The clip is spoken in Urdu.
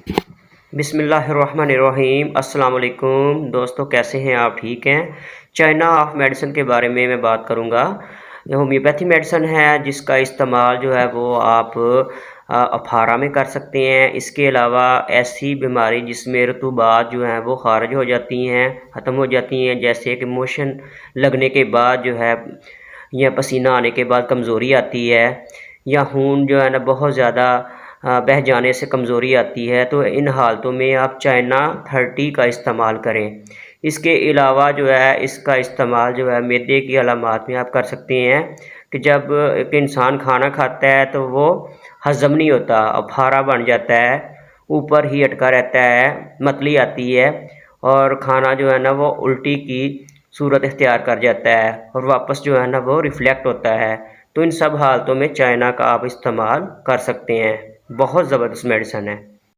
بسم اللہ الرحمن الرحیم۔ السلام علیکم دوستو، کیسے ہیں آپ؟ ٹھیک ہیں؟ چائنا آف میڈیسن کے بارے میں بات کروں گا۔ یہ ہومیوپیتھی میڈیسن ہے جس کا استعمال جو ہے وہ آپ افارہ میں کر سکتے ہیں۔ اس کے علاوہ ایسی بیماری جس میں رطوبات جو ہیں وہ خارج ہو جاتی ہیں، ختم ہو جاتی ہیں، جیسے کہ موشن لگنے کے بعد جو ہے یا پسینہ آنے کے بعد کمزوری آتی ہے، یا خون جو ہے نا بہت زیادہ بہہ جانے سے کمزوری آتی ہے، تو ان حالتوں میں آپ چائنا 30 کا استعمال کریں۔ اس کے علاوہ جو ہے اس کا استعمال جو ہے معدے کی علامات میں آپ کر سکتے ہیں کہ جب ایک انسان کھانا کھاتا ہے تو وہ ہضم نہیں ہوتا، افارہ بن جاتا ہے، اوپر ہی اٹکا رہتا ہے، متلی آتی ہے اور کھانا جو ہے نا وہ الٹی کی صورت اختیار کر جاتا ہے اور واپس جو ہے نا وہ ریفلیکٹ ہوتا ہے۔ تو ان سب حالتوں میں چائنا کا آپ استعمال کر سکتے ہیں، بہت زبردست میڈیسن ہے۔